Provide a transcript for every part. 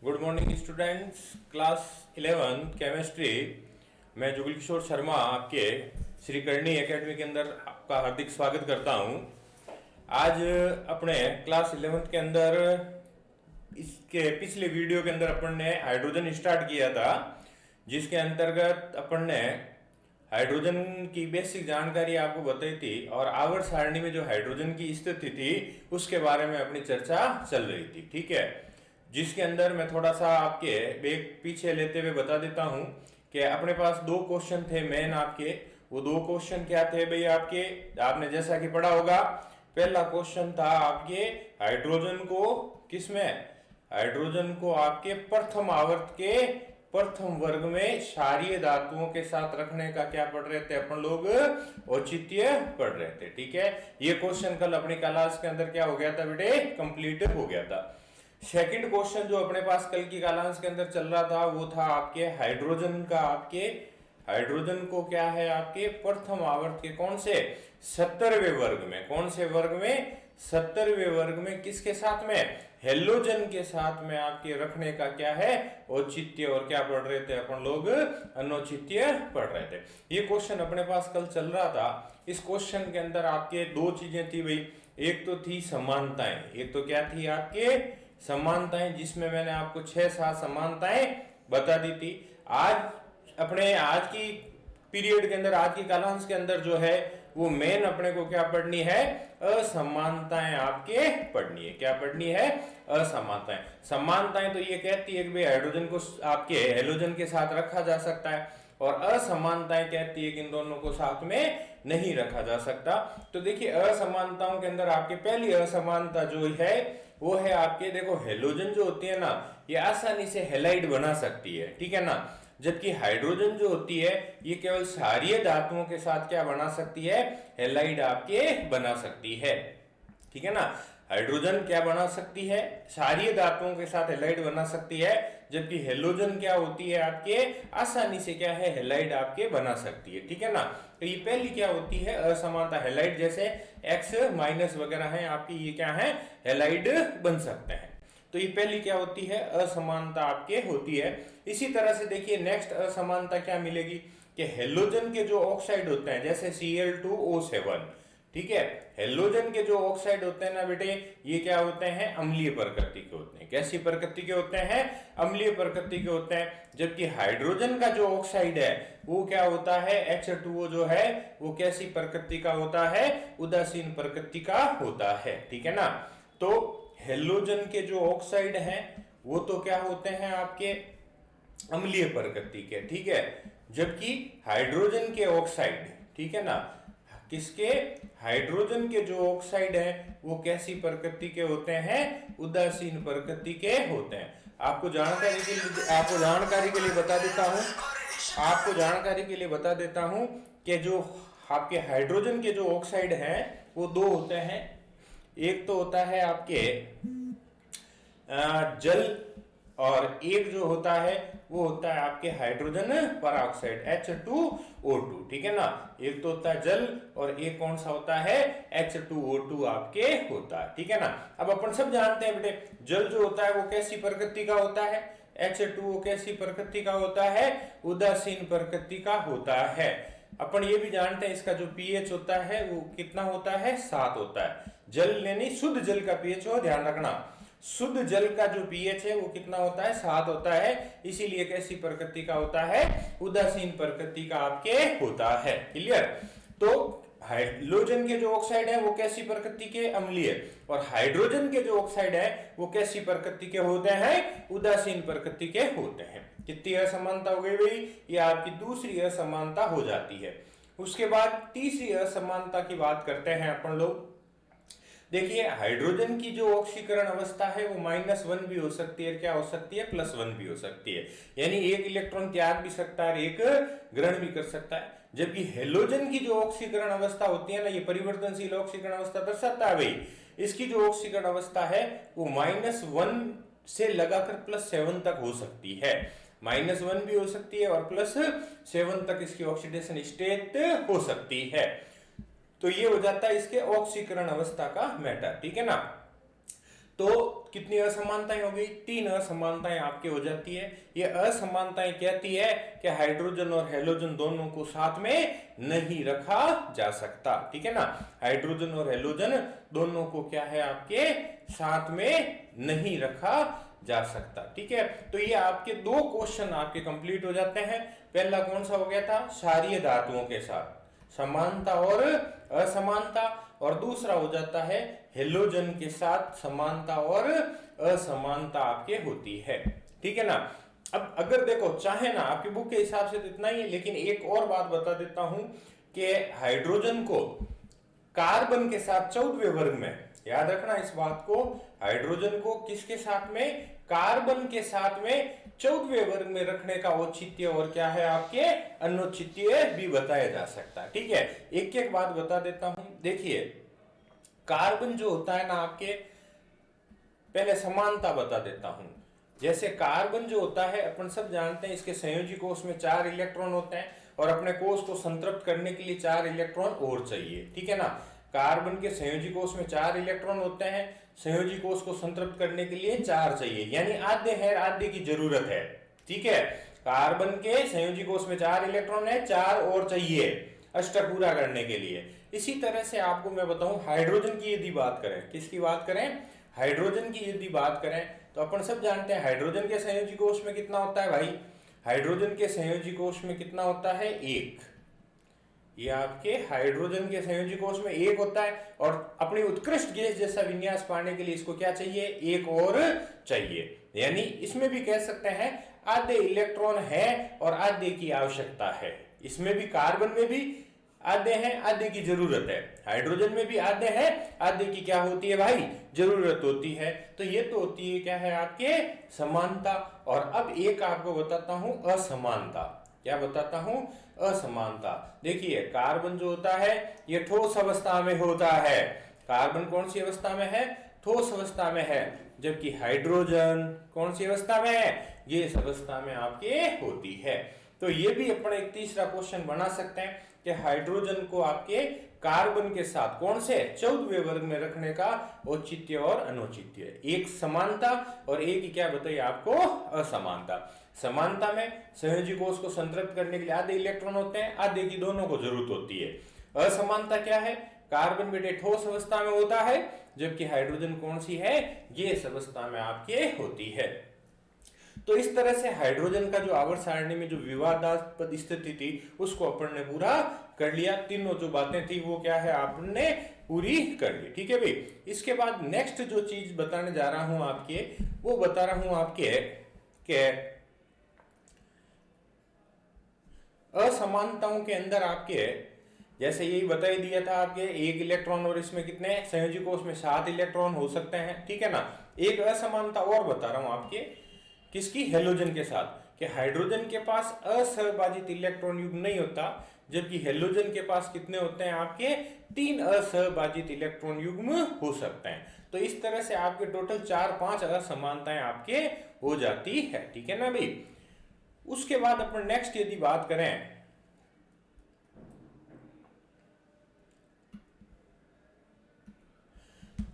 Good morning students, class 11 chemistry. मैं जुगल किशोर शर्मा आपके Shri Karni academy के अंदर आपका हार्दिक स्वागत करता हूं। आज अपने क्लास 11 के अंदर इसके पिछले वीडियो के अंदर अपन ने हाइड्रोजन स्टार्ट किया था, जिसके अंतर्गत अपन ने हाइड्रोजन की बेसिक जानकारी आपको बताई थी और आवर्त सारणी में जो हाइड्रोजन की स्थिति थी उसके बारे में अपनी चर्चा चल रही थी। ठीक है, जिसके अंदर मैं थोड़ा सा आपके एक पीछे लेते हुए बता देता हूं कि अपने पास दो क्वेश्चन थे मेन आपके। वो दो क्वेश्चन क्या थे भाई आपके, आपने जैसा कि पढ़ा होगा। पहला क्वेश्चन था आपके हाइड्रोजन को किसमें, हाइड्रोजन को आपके प्रथम आवर्त के प्रथम वर्ग में क्षारीय धातुओं के साथ रखने का क्या पढ़ रहे थे अपन लोग, औचित्य पढ़ रहे थे। ठीक है, ये क्वेश्चन कल अपनी क्लास के अंदर क्या हो गया था बेटे, कंप्लीट हो गया था। सेकंड क्वेश्चन जो अपने पास कल की क्लास के अंदर चल रहा था वो था आपके हाइड्रोजन का, आपके हाइड्रोजन को क्या है आपके प्रथम आवर्त के कौन से 70वें वर्ग में, कौन से वर्ग में, 70वें वर्ग में किसके साथ में, हेलोजन के साथ में आपके रखने का क्या है, औचित्य। और क्या पढ़ रहे थे अपन लोग, अनौचित्य पढ़ रहे थे। ये क्वेश्चन अपने पास कल चल रहा था। इस क्वेश्चन के अंदर आपके दो चीजें थी भाई, एक तो थी समानताएं, एक तो क्या थी आपके समानताएं, जिसमें मैंने आपको 6-7 समानताएं बता दी थी। आज की पीरियड के अंदर, आज की क्लास के अंदर जो है वो मेन अपने को क्या पढ़नी है, असमानताएं आपके पढ़नी है। क्या पढ़नी है, असमानताएं। समानताएं तो ये कहती है कि भाई हाइड्रोजन को आपके हेलोजन के साथ रखा जा सकता है, और असमानताएं कहती है कि इन दोनों को साथ में नहीं रखा जा सकता। तो देखिए असमानताओं के अंदर आपके पहली असमानता जो है वो है आपके, देखो हेलोजन जो होती है ना ये आसानी से हेलाइड बना सकती है, ठीक है ना, जबकि हाइड्रोजन जो होती है ये केवल क्षारीय धातुओं के साथ क्या बना सकती है, हेलाइड आपके बना सकती है। ठीक है ना, हाइड्रोजन क्या बना सकती है, क्षारीय धातुओं के साथ हेलाइड बना सकती है, जबकि हेलोजन क्या होती है आपके, आसानी से क्या है, हेलाइड आपके बना सकती है। ठीक है ना, तो ये पहली क्या होती है असमानता, हेलाइड जैसे एक्स माइनस वगैरह है आपकी, ये क्या है, हेलाइड बन सकते हैं। तो ये पहली क्या होती है, असमानता आपके होती है। इसी तरह से देखिए नेक्स्ट असमानता क्या मिलेगी कि हेलोजन के जो ऑक्साइड होते हैं जैसे Cl2O7, ठीक है, हेलोजन के जो ऑक्साइड होते हैं ना बेटे ये क्या होते हैं, अम्लीय प्रकृति के होते हैं। कैसी प्रकृति के होते हैं, अम्लीय प्रकृति के होते हैं। जबकि हाइड्रोजन का जो ऑक्साइड है वो क्या होता है, H2O जो है वो कैसी प्रकृति का होता है, उदासीन प्रकृति का होता है। ठीक है ना, तो हेलोजन के जो ऑक्साइड हैं वो तो क्या होते हैं आपके अम्लीय प्रकृति के, ठीक है, जबकि हाइड्रोजन के ऑक्साइड, ठीक है ना, किसके, हाइड्रोजन के जो ऑक्साइड हैं वो कैसी प्रकृति के होते हैं, उदासीन प्रकृति के होते हैं। आपको जानकारी के लिए बता देता हूं, आपको जानकारी के लिए बता देता हूं कि जो आपके हाइड्रोजन के जो ऑक्साइड हैं वो दो होते हैं। एक तो होता है आपके जल, और एक जो होता है वो होता है आपके हाइड्रोजन परऑक्साइड H2O2, ठीक है ना। एक तो होता है जल और एक कौन सा होता है, H2O2 आपके होता है। ठीक है ना, अब अपन सब जानते हैं बेटे जल जो होता है वो कैसी प्रकृति का होता है, H2O कैसी प्रकृति का होता है, उदासीन प्रकृति का होता है। अपन ये भी जानते हैं इसका जो पीएच होता है वो कितना होता है, 7 होता है। जल यानी शुद्ध जल का पीएच हो, ध्यान रखना, शुद्ध जल का जो पीएच है वो कितना होता है, 7 होता है। इसीलिए कैसी प्रकृति का होता है, उदासीन प्रकृति का आपके होता है। क्लियर, तो हाइड्रोजन के जो ऑक्साइड है वो कैसी प्रकृति के, अम्लीय, और हाइड्रोजन के जो ऑक्साइड है वो कैसी प्रकृति के होते हैं, उदासीन प्रकृति के होते हैं। कितनी असमानता हो गई भाई, ये आपकी दूसरी असमानता हो जाती है। उसके बाद तीसरी असमानता की बात करते हैं अपन लोग। देखिए हाइड्रोजन की जो ऑक्सीकरण अवस्था है वो -1 भी हो सकती है, क्या हो सकती है, +1 भी हो सकती है, यानी एक इलेक्ट्रॉन त्याग भी सकता है, एक ग्रहण भी कर सकता है। जबकि हेलोजन की जो ऑक्सीकरण अवस्था होती है ना, ये परिवर्तनशील ऑक्सीकरण अवस्था दर्शाता है भाई, इसकी जो ऑक्सीकरण अवस्था है वो -1 से लगाकर +7 तक हो सकती है। -1 भी हो सकती है और +7 तक इसकी ऑक्सीडेशन स्टेट हो सकती है। तो ये हो जाता है इसके ऑक्सीकरण अवस्था का मैटर, ठीक है ना। तो कितनी असमानताएं हो गई? 3 असमानताएं आपके हो जाती है। ये असमानताएं कहती है कि हाइड्रोजन और हेलोजन दोनों को साथ में नहीं रखा जा सकता, ठीक है ना। हाइड्रोजन और हेलोजन दोनों को क्या है आपके साथ में नहीं रखा जा सकता, ठीक है। तो ये आपके 2 क्वेश्चन आपके कंप्लीट हो जाते हैं। पहला कौन सा हो गया था? क्षारीय धातुओं के साथ समानता और असमानता, और दूसरा हो जाता है हेलोजन के साथ समानता और असमानता आपके होती है, ठीक है ना। अब अगर देखो चाहे ना आपकी बुक के हिसाब से तो इतना ही है, लेकिन एक और बात बता देता हूं कि हाइड्रोजन को कार्बन के साथ 14वें वर्ग में, याद रखना इस बात को, हाइड्रोजन को किसके साथ में? कार्बन के साथ में 14वें वर्ग में रखने का औचित्य और क्या है आपके अनुचित्य भी बताया जा सकता है, ठीक है। एक एक बात बता देता हूं। देखिए कार्बन जो होता है ना आपके, पहले समानता बता देता हूं। जैसे कार्बन जो होता है अपन सब जानते हैं इसके संयोजी कोष में 4 इलेक्ट्रॉन होते हैं और अपने कोष को संतृप्त करने के लिए 4 इलेक्ट्रॉन और चाहिए, ठीक है ना। कार्बन के संयोजी कोष में 4 इलेक्ट्रॉन होते हैं, संयोजी कोष को संतृप्त करने के लिए 4 चाहिए, यानी आधे है, आधे की जरूरत है, ठीक है। कार्बन के संयोजी कोष में 4 इलेक्ट्रॉन है, 4 और चाहिए अष्टक पूरा करने के लिए। इसी तरह से आपको मैं बताऊं हाइड्रोजन की यदि बात करें, किसकी बात करें? हाइड्रोजन की यदि बात करें तो अपन सब जानते हैं हाइड्रोजन के संयोजी कोष में कितना होता है भाई? हाइड्रोजन के संयोजी कोष में कितना होता है? 1। ये आपके हाइड्रोजन के संयोजी कोष में 1 होता है, और अपनी उत्कृष्ट गैस जैसा विन्यास पाने के लिए इसको क्या चाहिए? 1 और चाहिए। यानी इसमें भी कह सकते हैं आधे इलेक्ट्रॉन है और आधे की आवश्यकता है। इसमें भी कार्बन में भी आधे हैं, आधे की जरूरत है। हाइड्रोजन में भी आधे हैं, आधे की क्या होती है भाई? जरूरत होती है। तो ये तो होती है क्या है आपके समानता। और अब एक आपको बताता हूं असमानता। क्या बताता हूं? असमानता। देखिए कार्बन जो होता है ये ठोस अवस्था में होता है। कार्बन कौन सी अवस्था में है? ठोस अवस्था में है। जबकि हाइड्रोजन कौन सी अवस्था में है? गैस अवस्था में आपके होती है। तो ये भी अपन एक तीसरा क्वेश्चन बना सकते हैं कि हाइड्रोजन को आपके कार्बन के साथ कौन से 14वें वर्ग में रखने का औचित्य और अनुचित्य, एक समानता और एक क्या बताइए आपको असमानता। समानता में संयोजी कोष को संतृप्त करने के लिए आधे इलेक्ट्रॉन होते हैं, आधे की दोनों को जरूरत होती है। असमानता क्या है? कार्बन बेटे ठोस अवस्था में होता है, जबकि हाइड्रोजन कौन सी है? गैस अवस्था में आपके होती है। तो इस तरह से हाइड्रोजन का जो आवर्त सारणी में जो विवादास्पद स्थिति थी उसको अपन ने पूरा कर लिया। तीनों जो बातें थी वो क्या है आपने पूरी कर ली, ठीक है भाई। इसके बाद नेक्स्ट जो चीज बताने जा रहा हूं आपके, वो बता रहा हूं आपके कि असमानताओं के अंदर आपके जैसे यही बता ही दिया था आपके 1 इलेक्ट्रॉन और इसमें कितने संयोजी कोष में 7 इलेक्ट्रॉन हो सकते हैं, ठीक है ना। एक असमानता और बता रहा हूं आपके, किसकी? हेलोजन के साथ, कि हाइड्रोजन के पास असहभाजित इलेक्ट्रॉन युग्म नहीं होता, जबकि हेलोजन के पास कितने होते हैं आपके? 3 असहभाजित इलेक्ट्रॉन युग्म हो सकते हैं। तो इस तरह से आपके टोटल 4-5 असमानताएं आपके हो जाती है, ठीक है ना भाई। उसके बाद अपन नेक्स्ट यदि बात करें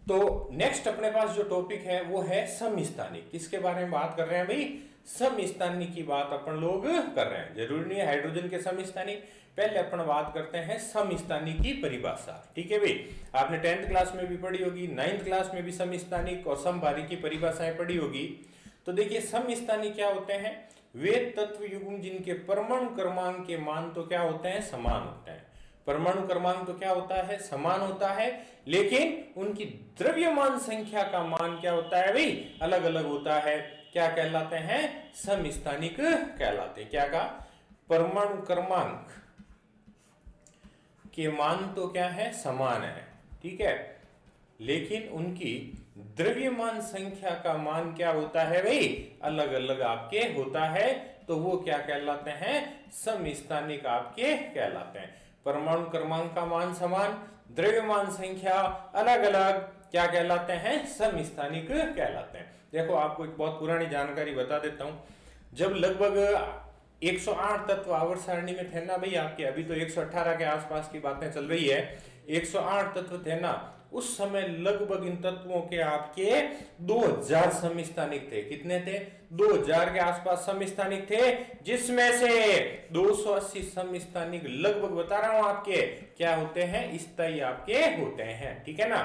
तो नेक्स्ट अपने पास जो टॉपिक है वो है समस्थानिक। किसके बारे में बात कर रहे हैं भाई? समस्थानिक की बात अपन लोग कर रहे हैं। जरूरी नहीं है हाइड्रोजन के समस्थानिक, पहले अपन बात करते हैं समस्थानिक की परिभाषा, ठीक है भाई। आपने 10th क्लास में भी पढ़ी होगी, 9th क्लास में भी समस्थानिक और समभारी की परिभाषाएं पढ़ी होगी। तो देखिए समस्थानिक क्या होते हैं? वे तत्व युग्म जिनके परमाणु क्रमांक के मान तो क्या होते हैं? समान होते हैं। परमाणु क्रमांक तो क्या होता है? समान होता है, लेकिन उनकी द्रव्यमान संख्या का मान क्या होता है भाई? अलग अलग होता है। क्या कहलाते हैं? समस्थानिक कहलाते हैं। क्या कहा? परमाणु क्रमांक के मान तो क्या है? समान है, ठीक है, लेकिन उनकी द्रव्यमान संख्या का मान क्या होता है भाई? अलग अलग आपके होता है। तो वो क्या कहलाते हैं? समस्थानिक आपके कहलाते हैं। परमाणु क्रमांक का मान समान, द्रव्यमान संख्या अलग अलग, क्या कहलाते हैं? समस्थानिक कहलाते हैं। देखो आपको एक बहुत पुरानी जानकारी बता देता हूं। जब लगभग 108 तत्व आवर्त सारणी में थे ना भाई आपके, अभी तो 118 के आसपास की बातें चल रही है, 108 तत्व थे ना, उस समय लगभग इन तत्वों के आपके 2000 समस्थानिक थे। कितने थे? 2000 के आसपास समस्थानिक थे, जिसमें से 280 समस्थानिक लगभग बता रहा हूं आपके क्या होते हैं, स्थायी आपके होते हैं। ठीक है ना।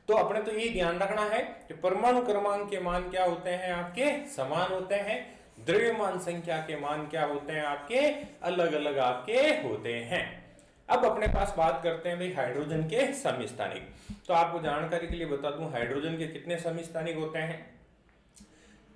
तो अपने तो यही ध्यान रखना है कि परमाणु क्रमांक के मान क्या होते हैं आपके, समान होते हैं। द्रव्यमान संख्या के मान क्या होते हैं आपके, अलग अलग आपके होते हैं। अब अपने पास बात करते हैं भाई हाइड्रोजन के समस्थानिक। तो आपको जानकारी के लिए बता दूं, हाइड्रोजन के कितने समस्थानिक होते हैं?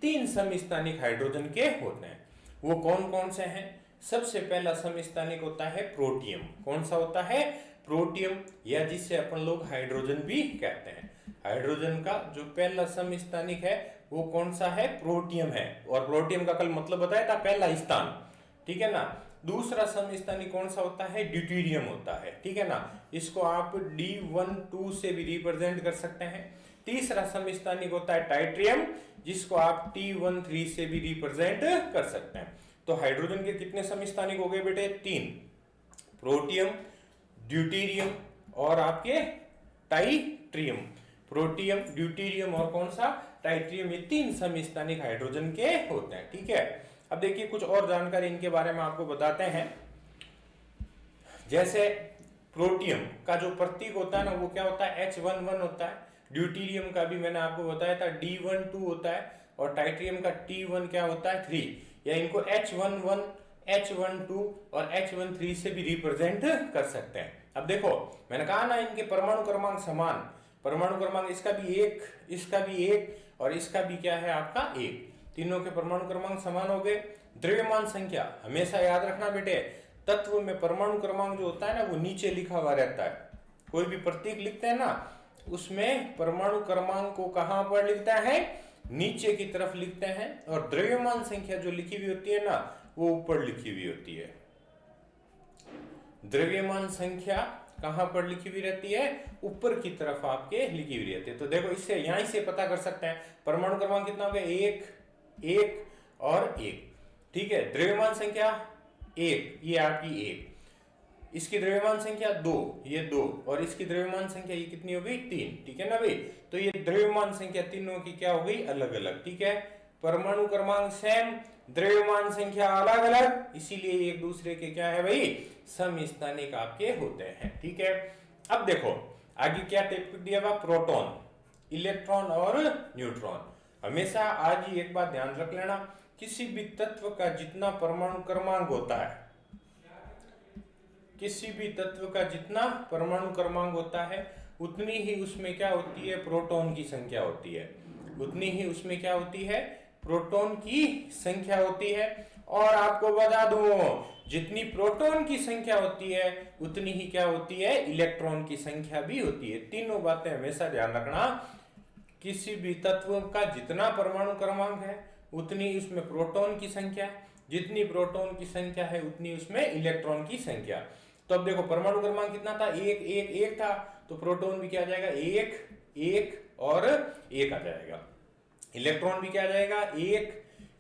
3 समस्थानिक हाइड्रोजन के होते हैं। वो कौन कौन से हैं? सबसे पहला समस्थानिक होता है प्रोटियम। कौन सा होता है? प्रोटियम, या जिसे अपन लोग हाइड्रोजन भी कहते हैं। हाइड्रोजन का जो पहला समस्थानिक है वो कौन सा है? प्रोटियम है। और प्रोटियम का कल मतलब बताया था, पहला स्थान। ठीक है ना। दूसरा समस्थानिक कौन सा होता है? ड्यूटेरियम होता है। ठीक है ना। इसको आप D12 से भी रिप्रेजेंट कर सकते हैं। तीसरा समस्थानिक होता है टाइट्रियम, जिसको आप T13 से भी रिप्रेजेंट कर सकते हैं। तो हाइड्रोजन के कितने समस्थानिक हो गए बेटे? 3। प्रोटियम, ड्यूटेरियम और आपके टाइट्रियम। प्रोटियम, ड्यूटेरियम और कौन सा? टाइट्रियम। ये 3 समस्थानिक हाइड्रोजन के होते हैं। ठीक है। अब देखिए कुछ और जानकारी इनके बारे में आपको बताते हैं। जैसे प्रोटियम का जो प्रतीक होता है ना, वो क्या होता है? H11 होता है। ड्यूटेरियम का भी मैंने आपको बताया था D12 होता है। और टाइट्रियम का T1 क्या होता है? 3। या इनको H11, H12 और H13 से भी रिप्रेजेंट कर सकते हैं। अब देखो मैंने कहा ना, इनके परमाणु क्रमांक समान। परमाणु क्रमांक इसका भी 1, इसका भी 1 और इसका भी क्या है आपका 1। तीनों के परमाणु क्रमांक समान हो गए। द्रव्यमान संख्या हमेशा याद रखना बेटे, तत्व में परमाणु क्रमांक जो होता है ना वो नीचे लिखा हुआ रहता है। कोई भी प्रतीक लिखते हैं ना, उसमें परमाणु क्रमांक को कहां पर लिखता है? नीचे की तरफ लिखते हैं। और द्रव्यमान संख्या जो लिखी हुई होती है ना, वो ऊपर लिखी हुई होती है। द्रव्यमान संख्या कहां पर लिखी हुई रहती है? ऊपर की तरफ आपके लिखी हुई रहती है। तो देखो इससे यहां से पता कर सकते हैं परमाणु क्रमांक कितना हो गया? 1, 1 और 1। ठीक है। द्रव्यमान संख्या 1, ये आपकी 1। इसकी द्रव्यमान संख्या 2, ये 2। और इसकी द्रव्यमान संख्या ये कितनी हो गई? 3। ठीक है ना भाई। तो ये द्रव्यमान संख्या तीनों की क्या हो गई? अलग अलग। ठीक है। परमाणु क्रमांक सेम, द्रव्यमान संख्या अलग अलग, इसीलिए एक दूसरे के क्या है भाई? समस्थानिक आपके होते हैं। ठीक है। अब देखो आगे क्या टॉपिक दिया हुआ? प्रोटॉन, इलेक्ट्रॉन और न्यूट्रॉन। हमेशा आज ही एक बात ध्यान रख लेना, किसी भी तत्व का जितना परमाणु क्रमांक होता है, किसी भी तत्व का जितना परमाणु क्रमांक होता है, उतनी ही उसमें क्या होती है? प्रोटॉन की संख्या होती है। उतनी ही उसमें क्या होती है? प्रोटॉन की संख्या होती है। और आपको बता दूं, जितनी प्रोटॉन की संख्या होती है उतनी ही क्या होती है? इलेक्ट्रॉन की संख्या भी होती है। तीनों बातें हमेशा ध्यान रखना। किसी भी तत्व का जितना परमाणु क्रमांक है उतनी उसमें प्रोटॉन की संख्या, जितनी प्रोटॉन की संख्या है उतनी उसमें इलेक्ट्रॉन की संख्या। तो अब देखो परमाणु क्रमांक कितना था? 1, 1, 1 था। तो प्रोटॉन भी क्या आ जाएगा? 1, 1 और 1 आ जाएगा। इलेक्ट्रॉन भी क्या आ जाएगा? 1,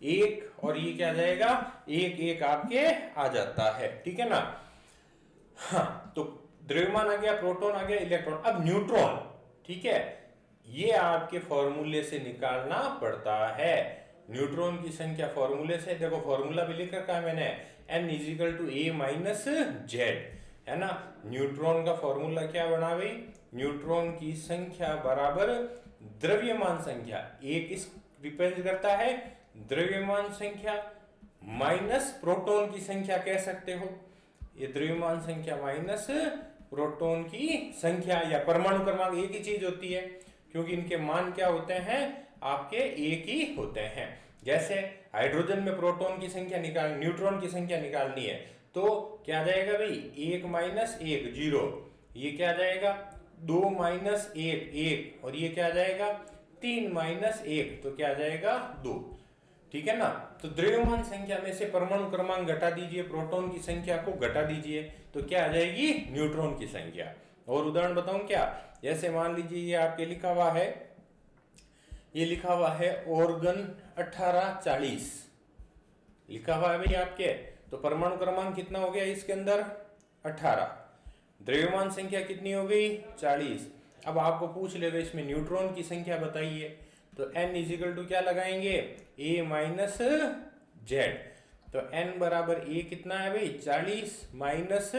1 और ये क्या आ जाएगा? 1, 1 आपके आ जाता है। ठीक है ना। हाँ, तो द्रव्यमान आ गया, प्रोटॉन आ गया, इलेक्ट्रॉन। अब न्यूट्रॉन। ठीक है। ये आपके फॉर्मूले से निकालना पड़ता है। न्यूट्रॉन की संख्या फॉर्मूले से, देखो फॉर्मूला भी लिख रखा है मैंने, n = a-z, है ना। न्यूट्रॉन का फॉर्मूला क्या बना भाई? न्यूट्रॉन की संख्या बराबर द्रव्यमान संख्या। एक इस रिप्रेजेंट करता है द्रव्यमान संख्या माइनस प्रोटॉन की संख्या कह सकते हो। ये द्रव्यमान संख्या माइनस प्रोटॉन की संख्या, या परमाणु क्रमांक एक ही चीज होती है, क्योंकि इनके मान क्या होते हैं? आपके एक ही होते हैं। जैसे हाइड्रोजन में प्रोटॉन की संख्या निकाल, न्यूट्रॉन की संख्या निकालनी है, तो क्या आ जाएगा भाई? 1 - 1 0। ये क्या आ जाएगा? 2 - 1 1। और ये क्या आ जाएगा? 3 - 1, तो क्या आ जाएगा? 2। ठीक है ना। तो द्रव्यमान संख्या में से परमाणु क्रमांक घटा दीजिए, प्रोटॉन की संख्या को घटा दीजिए, तो क्या आ जाएगी? न्यूट्रॉन की संख्या। और उदाहरण बताऊं क्या? जैसे मान लीजिए ये आपके लिखा हुआ है, ये लिखा हुआ है ऑर्गन 1840 लिखा हुआ है भाई आपके। तो परमाणु क्रमांक कितना हो गया इसके अंदर? 18। द्रव्यमान संख्या कितनी हो गई? 40। अब आपको पूछ लेगा इसमें न्यूट्रॉन की संख्या बताइए, तो n इजिकल टू क्या लगाएंगे, a माइनस जेड। तो n बराबर a कितना है भाई, 40 माइनस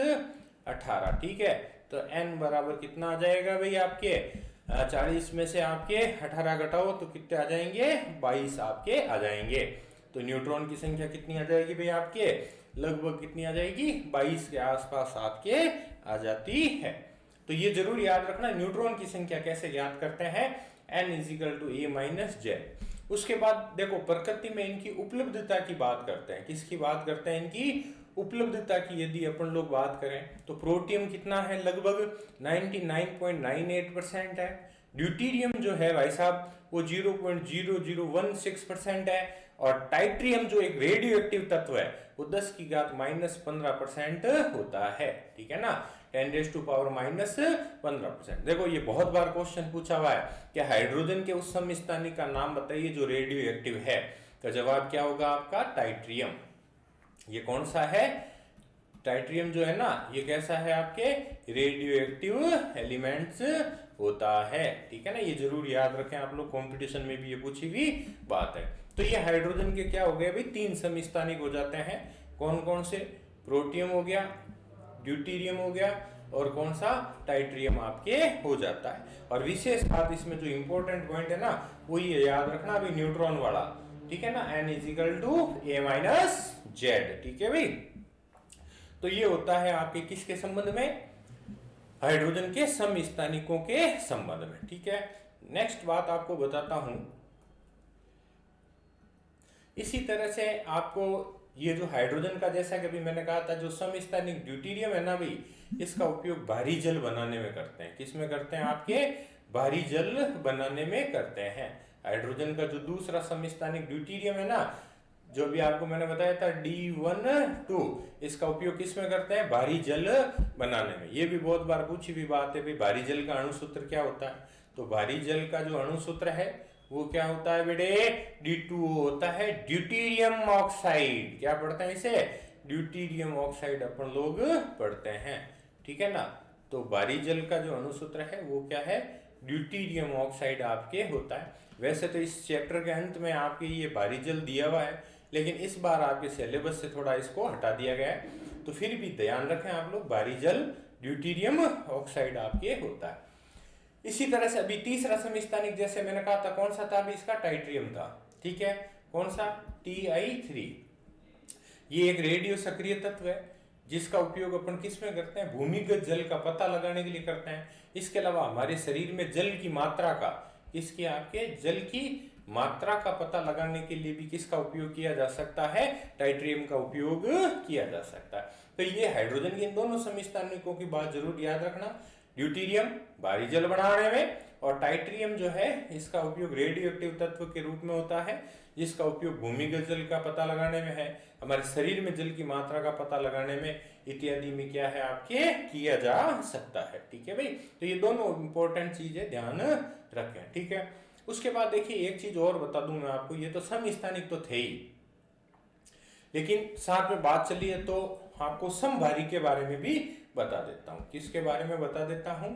18, ठीक है। तो n बराबर कितना आ जाएगा भाई आपके 40 में से आपके 18 घटाओ तो कितने आ जाएंगे, 22 आपके आ जाएंगे। तो न्यूट्रॉन की संख्या कितनी आ जाएगी भाई आपके, लगभग कितनी आ जाएगी, 22 के आसपास आपके आ जाती है। तो ये जरूर याद रखना, न्यूट्रॉन की संख्या कैसे ज्ञात करते हैं, n equal to a minus z. उसके बाद देखो प्रकृति में इनकी उपलब्धता की बात करते हैं, किसकी बात करते हैं, इनकी उपलब्धता की यदि अपन लोग बात करें तो प्रोटियम कितना है, लगभग 99.98% है। ड्यूटीरियम जो है भाई साहब वो 0.0016% है। और टाइट्रियम जो एक रेडियो एक्टिव तत्व है वो 10 की घात -15% होता है, ठीक है ना, 10⁻⁻15%। देखो ये बहुत बार क्वेश्चन पूछा हुआ है कि हाइड्रोजन के उस समस्थानिक का नाम बताइए जो रेडियो एक्टिव है, तो जवाब क्या होगा आपका, टाइट्रियम। ये कौन सा है, टाइट्रियम जो है ना, ये कैसा है आपके, रेडियो एक्टिव एलिमेंट्स होता है, ठीक है ना। ये जरूर याद रखें आप लोग, कंपटीशन में भी ये पूछी हुई बात है। तो ये हाइड्रोजन के क्या हो गए भाई, 3 समस्थानिक हो जाते हैं, कौन कौन से, प्रोटियम हो गया, ड्यूटीरियम हो गया, और कौन सा, टाइट्रियम आपके हो जाता है। और विशेष बात इसमें जो इंपॉर्टेंट पॉइंट है ना, वो ये याद रखना अभी न्यूट्रॉन वाला, ठीक है ना, n equal to a minus z, ठीक है भाई। तो ये होता है आपके किसके संबंध में, हाइड्रोजन के समस्थानिकों के संबंध में, ठीक है। नेक्स्ट बात आपको बताता हूं, इसी तरह से आपको ये जो हाइड्रोजन का, जैसा कि अभी मैंने कहा था, जो समस्थानिक ड्यूटीरियम है ना भाई, इसका उपयोग भारी जल बनाने में करते हैं, किस में करते हैं, आपके भारी जल बनाने में करते हैं। हाइड्रोजन का जो दूसरा समस्थानिक ड्यूटीरियम है ना, जो भी आपको मैंने बताया था D12, इसका उपयोग किस में करते हैं, भारी जल बनाने में। ये भी बहुत बार पूछी हुई बात है भाई, भारी जल का अणुसूत्र क्या होता है, तो भारी जल का जो अणुसूत्र है वो क्या होता है बेटे, D2 होता है, ड्यूटीरियम ऑक्साइड। क्या पढ़ते हैं इसे, ड्यूटीरियम ऑक्साइड अपन लोग पढ़ते हैं, ठीक है ना। तो भारी जल का जो अणुसूत्र है वो क्या है, ड्यूटीरियम ऑक्साइड आपके होता है। वैसे तो इस चैप्टर के अंत में आपके ये भारी जल दिया हुआ है, लेकिन इस बार आपके सिलेबस से थोड़ा इसको हटा दिया गया है, तो फिर भी ध्यान रखें आप लोग, भारी जल ड्यूटीरियम ऑक्साइड आपके होता है। इसी तरह से अभी तीसरा समस्थानिक जैसे मैंने कहा था, कौन सा था अभी, इसका टाइट्रियम था, ठीक है, कौन सा, Ti3। ये एक रेडियो सक्रिय तत्व है जिसका उपयोग अपन किस में करते हैं, भूमिगत जल का पता लगाने के लिए करते हैं। इसके अलावा हमारे शरीर में जल की मात्रा का, किसकी, आपके जल की मात्रा का पता लगाने के लिए भी किसका उपयोग किया जा सकता है, टाइट्रियम का उपयोग किया जा सकता है। तो ये हाइड्रोजन के इन दोनों समस्थानिकों की बात जरूर याद रखना, ड्यूटीरियम भारी जल बनाने में, और टाइट्रियम जो है इसका उपयोग रेडियो एक्टिव तत्व के रूप में होता है, जिसका उपयोग भूमिगत जल का पता लगाने में है, हमारे शरीर में जल की मात्रा का पता लगाने में इत्यादि में क्या है आपके किया जा सकता है, ठीक है भाई। तो ये दोनों इंपॉर्टेंट चीजें ध्यान रखें, ठीक है। उसके बाद देखिए एक चीज और बता दूं मैं आपको, ये तो समस्थानिक तो थे ही, लेकिन साथ में बात चली है तो आपको समभारी के बारे में भी बता देता हूं। किसके बारे में बता देता हूं,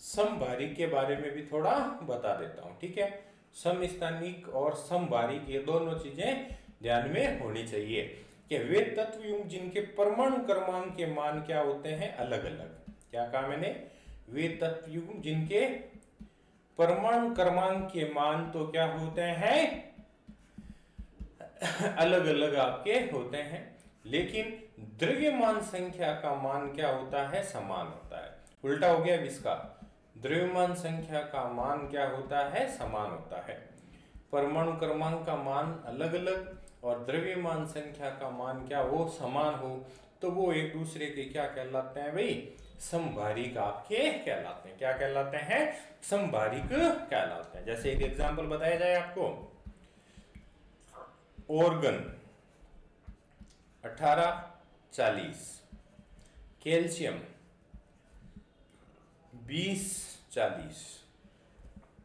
समभारी के बारे में भी थोड़ा बता देता हूं, ठीक है। समस्थानिक और समभारिक ये दोनों चीजें ध्यान में होनी चाहिए कि वे तत्व युग्म जिनके परमाणु क्रमांक के मान क्या होते हैं, अलग अलग। क्या कहा मैंने, वे तत्व युग्म जिनके परमाणु क्रमांक के मान तो क्या होते हैं, अलग अलग आपके होते हैं, लेकिन द्रव्यमान संख्या का मान क्या होता है, समान होता है। उल्टा हो गया इसका, द्रव्यमान संख्या का मान क्या होता है, समान होता है। परमाणु क्रमांक का मान अलग अलग और द्रव्यमान संख्या का मान क्या हो, समान हो, तो वो एक दूसरे के क्या कहलाते हैं भाई, समभारिक आपके कहलाते हैं। क्या कहलाते हैं, समभारिक कहलाते हैं। जैसे एक एग्जांपल बताया जाए आपको, ऑर्गन 1840, कैल्शियम 2040,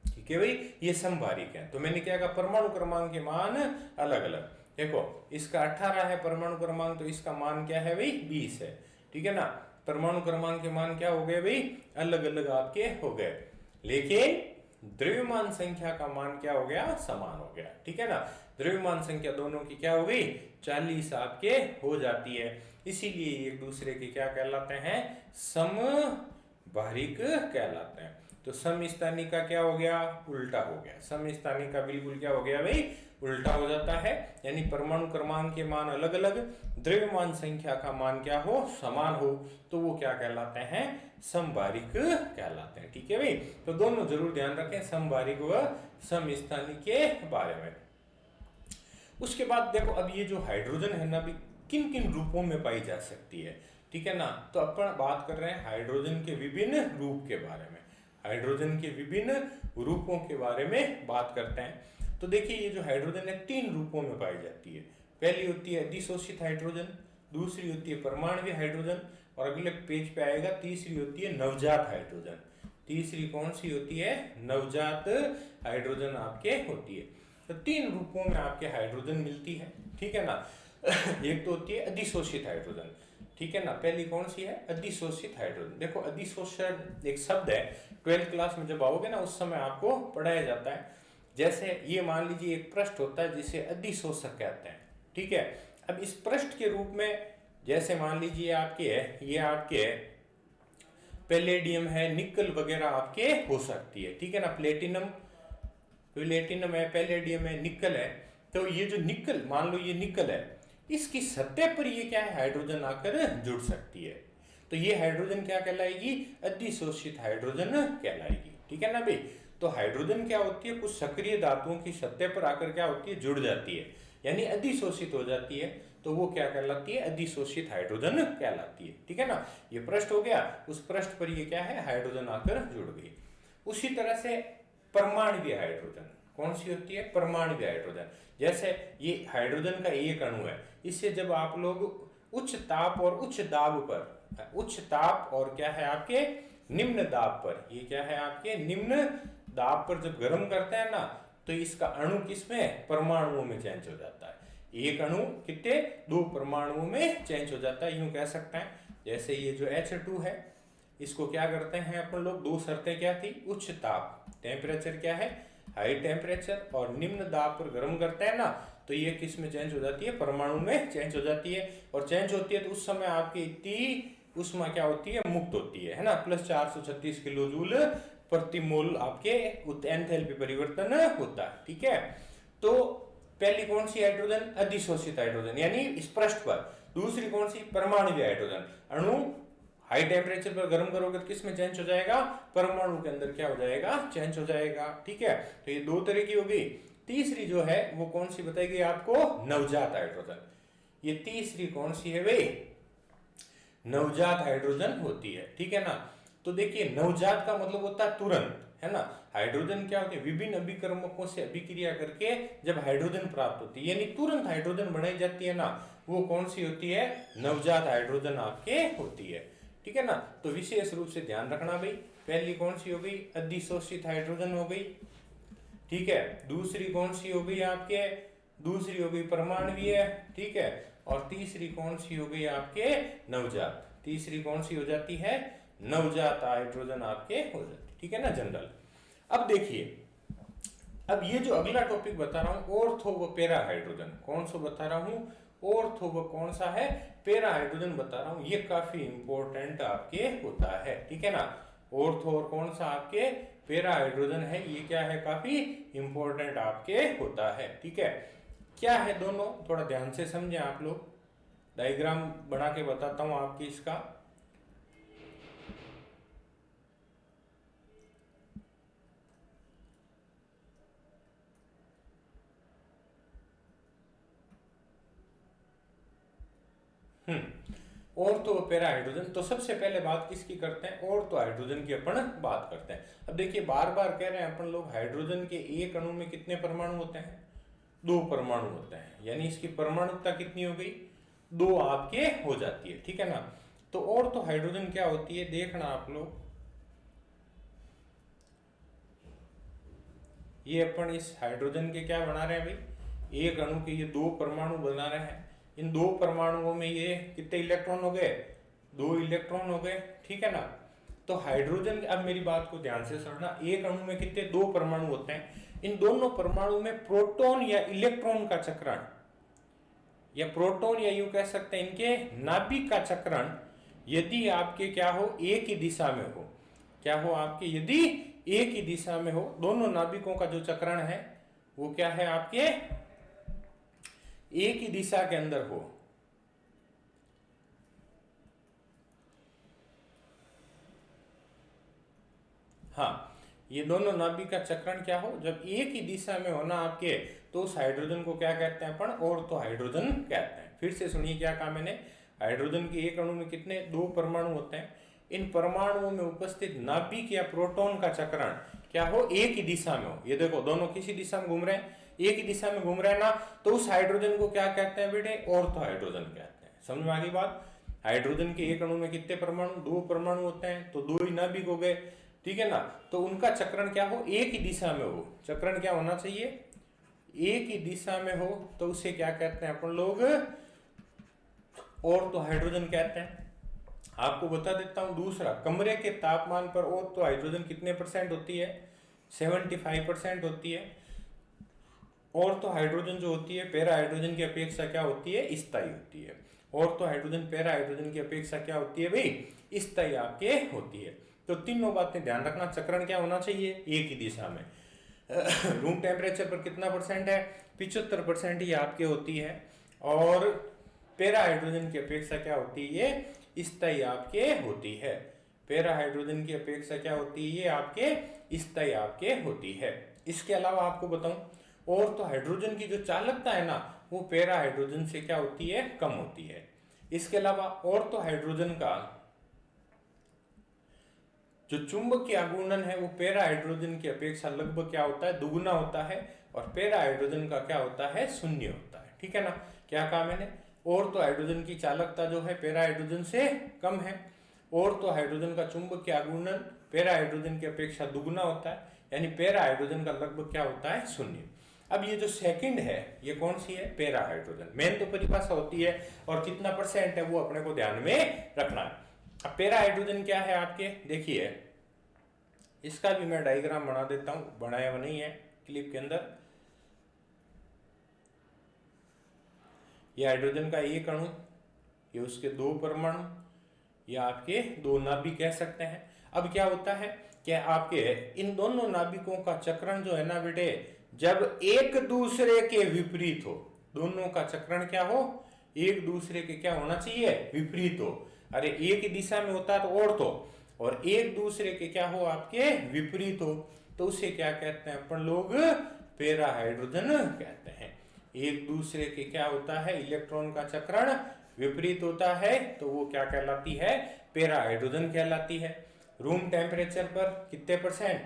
ठीक है भाई, ये समभारिक है। तो मैंने क्या कहा, परमाणु क्रमांक के मान अलग अलग। देखो इसका 18 है परमाणु क्रमांक, तो इसका मान क्या है भाई, 20 है, ठीक है ना। परमाणु क्रमांक के मान क्या हो गए भाई, अलग अलग आपके हो गए। लेकिन द्रव्यमान संख्या का मान क्या हो गया, समान हो गया, ठीक है ना। द्रव्यमान संख्या दोनों की क्या हो गई, 40 आपके हो जाती है, इसीलिए एक दूसरे के क्या कहलाते हैं, समबाहिक कहलाते हैं। तो समस्थानिक का क्या हो गया, उल्टा हो गया, समस्थानिक का बिल्कुल क्या हो गया भाई, उल्टा हो जाता है, यानी परमाणु क्रमांक के मान अलग अलग, द्रव्यमान संख्या का मान क्या हो, समान हो, तो वो क्या कहलाते हैं, समबाहिक कहलाते हैं, ठीक है भाई। तो दोनों जरूर ध्यान रखें, समबाहिक व समस्थानिक के बारे में। उसके बाद देखो, अब ये जो हाइड्रोजन है ना, भी किन किन रूपों में पाई जा सकती है, ठीक है ना। तो अपन बात कर रहे हैं हाइड्रोजन के विभिन्न रूप के बारे में, हाइड्रोजन के विभिन्न रूपों के बारे में बात करते हैं। तो देखिए, ये जो हाइड्रोजन है 3 रूपों में पाई जाती है। पहली होती है अधिशोषित हाइड्रोजन, दूसरी होती है परमाणु हाइड्रोजन, और अगले पेज पे आएगा तीसरी होती है नवजात हाइड्रोजन। तीसरी कौन सी होती है, नवजात हाइड्रोजन आपके होती है। तो 3 रूपों में आपके हाइड्रोजन मिलती है, ठीक है ना। एक तो होती है अधिशोषित हाइड्रोजन, ठीक है ना। पहली कौन सी है, अधिशोषित हाइड्रोजन। देखो, अधिशोषण एक शब्द है, 12th क्लास में जब आओगे ना उस समय आपको पढ़ाया जाता है। जैसे ये मान लीजिए एक पृष्ठ होता है जिसे अधिशोषक कहते हैं, ठीक है। अब इस पृष्ठ के रूप में जैसे मान लीजिए आपके ये आपके पैलेडियम है, निकल वगैरह आपके हो सकती है, ठीक है ना। प्लेटिनम है, पैलेडियम है, निकल है। तो ये जो निकल, मान लो ये निकल है, इसकी सतह पर ये क्या है, हाइड्रोजन आकर जुड़ सकती है। तो ये हाइड्रोजन क्या कहलाएगी, अधिशोषित हाइड्रोजन कहलाएगी, ठीक है ना भाई। तो हाइड्रोजन क्या होती है, कुछ सक्रिय धातुओं की सतह पर आकर क्या होती है, जुड़ जाती है, यानी अधिशोषित हो जाती है। तो वो क्या कहलाती है, अधिशोषित हाइड्रोजन कहलाती है, ठीक है ना। ये पृष्ठ हो गया, उस पृष्ठ पर ये क्या है, हाइड्रोजन आकर जुड़ गई। उसी तरह से परमाणु हाइड्रोजन, कौन सी होती है, परमाणु हाइड्रोजन। जैसे ये हाइड्रोजन का एक अणु है, इससे जब आप लोग उच्च ताप और उच्च दाब पर, उच्च ताप और क्या है आपके निम्न दाब पर, ये क्या है आपके निम्न दाब पर जब गर्म करते हैं ना, तो इसका अणु किसमें, परमाणुओं में चेंज हो जाता है। एक अणु कितने, 2 परमाणुओं में चेंज हो जाता है, यूं कह सकते हैं। जैसे ये जो H2 है, इसको क्या करते हैं अपन लोग, 2 शर्तें क्या थी, उच्च ताप, टेम्परेचर क्या है, हाई टेम्परेचर, और निम्न दाब पर गर्म करते हैं ना, तो ये किस में चेंज हो जाती है, परमाणु में चेंज हो जाती है। और चेंज होती है तो उस समय आपकी इतनी उष्मा क्या होती है, मुक्त होती है ना, प्लस 436 किलो जूल प्रति मोल आपके एंथैल्पी परिवर्तन होता है, ठीक है। तो पहली कौन सी हाइड्रोजन, अधिशोषित हाइड्रोजन, यानी इस पृष्ठ पर। दूसरी कौन सी, परमाणु हाइड्रोजन, अणु हाई टेम्परेचर पर गर्म करोगे तो किस में चेंज हो जाएगा, परमाणु के अंदर क्या हो जाएगा, चेंज हो जाएगा, ठीक है। तो ये 2 तरह की होगी। तीसरी जो है वो कौन सी बताएगी आपको, नवजात हाइड्रोजन। ये तीसरी कौन सी है वे, नवजात हाइड्रोजन होती है, ठीक है ना। तो देखिए, नवजात का मतलब होता है तुरंत, है ना। हाइड्रोजन क्या होती है, विभिन्न अभिकर्मकों से अभिक्रिया करके जब हाइड्रोजन प्राप्त होती है, यानी तुरंत हाइड्रोजन बनाई जाती है ना, वो कौन सी होती है, नवजात हाइड्रोजन आपके होती है, ठीक है ना। तो विशेष रूप से ध्यान रखना भाई, पहली कौन सी हो गई, अधिशोषित हाइड्रोजन हो गई, ठीक है। दूसरी कौन सी हो गई आपके, दूसरी हो गई परमाणुवीय, ठीक है। और तीसरी कौन सी हो गई आपके, नवजात। तीसरी कौन सी हो जाती है, नवजात हाइड्रोजन आपके हो जाती, ठीक है ना, जनरल। अब देखिए, अब ये जो अगला टॉपिक बता रहा हूं, ऑर्थो व पैरा हाइड्रोजन, कौन सा बता रहा हूं, ऑर्थो व कौन सा है, पैरा हाइड्रोजन बता रहा हूं। ये काफी इंपॉर्टेंट आपके होता है, ठीक है ना। ऑर्थो और कौन सा आपके पैरा हाइड्रोजन है, ये क्या है, काफी इंपॉर्टेंट आपके होता है, ठीक है। क्या है दोनों, थोड़ा ध्यान से समझें आप लोग, डायग्राम बना के बताता हूं आपकी इसका। Ortho para hydrogen. तो सबसे पहले बात किसकी करते हैं, ऑर्थो हाइड्रोजन की अपन बात करते हैं। अब देखिए, बार बार कह रहे हैं अपन लोग, हाइड्रोजन के एक अणु में कितने परमाणु होते हैं, 2 परमाणु होते हैं, यानी इसकी परमाणुता कितनी हो गई, 2 आपके हो जाती है, ठीक है ना। तो ऑर्थो हाइड्रोजन क्या होती है, देखना आप लोग, ये अपन इस हाइड्रोजन के क्या बना रहे हैं भाई, एक अणु के ये 2 परमाणु बना रहे हैं। इन 2 परमाणुओं में ये कितने इलेक्ट्रॉन हो गए, 2 इलेक्ट्रॉन हो गए, ठीक है ना। तो हाइड्रोजन, अब मेरी बात को ध्यान से सुनना, एक अणु में कितने, 2 परमाणु होते हैं। इन दोनों परमाणु में प्रोटॉन या इलेक्ट्रॉन का चक्रण, या प्रोटॉन या यूं कह सकते हैं इनके नाभिक का चक्रण यदि आपके क्या हो, एक ही दिशा में हो, क्या हो आपके, यदि एक ही दिशा में हो, दोनों नाभिकों का जो चक्रण है वो क्या है आपके एक ही दिशा के अंदर हो, हाँ, ये दोनों नाभिक का चक्रण क्या हो, जब एक ही दिशा में होना आपके, तो उस हाइड्रोजन को क्या कहते हैं अपन, और तो हाइड्रोजन कहते हैं। फिर से सुनिए क्या कहा मैंने, हाइड्रोजन के एक अणु में कितने, 2 परमाणु होते हैं। इन परमाणुओं में उपस्थित नाभिक या प्रोटॉन का चक्रण क्या हो, एक ही दिशा में हो। ये देखो दोनों किसी दिशा में घूम रहे हैं, एक ही दिशा में घूम रहे हैं ना, तो उस हाइड्रोजन को क्या कहते हैं बेटे, ऑर्थो हाइड्रोजन कहते हैं। समझ में आ गई बात। हाइड्रोजन के एक अणु में कितने परमाणु, 2 परमाणु होते हैं, तो 2 ही नाभिक हो गए, ठीक है ना। तो उनका चक्रण क्या हो, एक ही दिशा में हो, चक्रण क्या होना चाहिए, एक ही दिशा में हो, तो उसे क्या कहते हैं अपन लोग, ऑर्थो हाइड्रोजन कहते हैं। आपको बता देता हूं दूसरा, कमरे के तापमान पर ऑर्थो हाइड्रोजन कितने % होती है, 75% होती है। ऑर्थो हाइड्रोजन जो होती है पैरा हाइड्रोजन की अपेक्षा क्या होती है, स्थायी होती है। ऑर्थो हाइड्रोजन पैरा हाइड्रोजन की अपेक्षा क्या होती है भाई, स्थायी आपके होती है। तो तीनों बातें ध्यान रखना, चक्रण क्या होना चाहिए, एक ही दिशा में। रूम टेम्परेचर पर कितना % है, 75% ही आपके होती है। और पैरा हाइड्रोजन की अपेक्षा क्या होती है, ये स्थायी आपके होती है। पैरा हाइड्रोजन की अपेक्षा क्या होती है, ये आपके स्थायी आपके होती है। इसके अलावा आपको बताऊं, और तो हाइड्रोजन की जो चालकता है ना, वो पैरा हाइड्रोजन से क्या होती है, कम होती है। इसके अलावा और तो हाइड्रोजन का जो चुंबकीय आघूर्णन है वो पैरा हाइड्रोजन की अपेक्षा लगभग क्या होता है, दुगुना होता है। और पैरा हाइड्रोजन का क्या होता है, 0 होता है। ठीक है ना, क्या कहा मैंने, और तो हाइड्रोजन की चालकता जो है पैरा हाइड्रोजन से कम है, और तो हाइड्रोजन का चुंबकीय आघूर्णन पैरा हाइड्रोजन की अपेक्षा दुगुना होता है, यानी पैरा हाइड्रोजन का लगभग क्या होता है, 0। अब ये जो सेकंड है ये कौन सी है, पैरा हाइड्रोजन। मेन तो परिभाषा होती है और कितना % है वो अपने को ध्यान में रखना है। अब पैरा हाइड्रोजन क्या है आपके, देखिए इसका भी मैं डायग्राम बना देता हूं, बनाया हुआ नहीं है क्लिप के अंदर। ये हाइड्रोजन का एक अणु, ये उसके 2 परमाणु, ये आपके 2 नाभिक कह सकते हैं। अब क्या होता है कि आपके इन दोनों नाभिकों का चक्रण जो है ना बेटे, जब एक दूसरे के विपरीत हो, दोनों का चक्रण क्या हो, एक दूसरे के क्या होना चाहिए, विपरीत हो। अरे एक ही दिशा में होता है तो और तो, और एक दूसरे के क्या हो, आपके विपरीत हो, तो उसे क्या कहते हैं अपन लोग, पैरा हाइड्रोजन कहते हैं। एक दूसरे के क्या होता है, इलेक्ट्रॉन का चक्रण विपरीत होता है, तो वो क्या कहलाती है, पैरा हाइड्रोजन कहलाती है। रूम टेम्परेचर पर कितने %,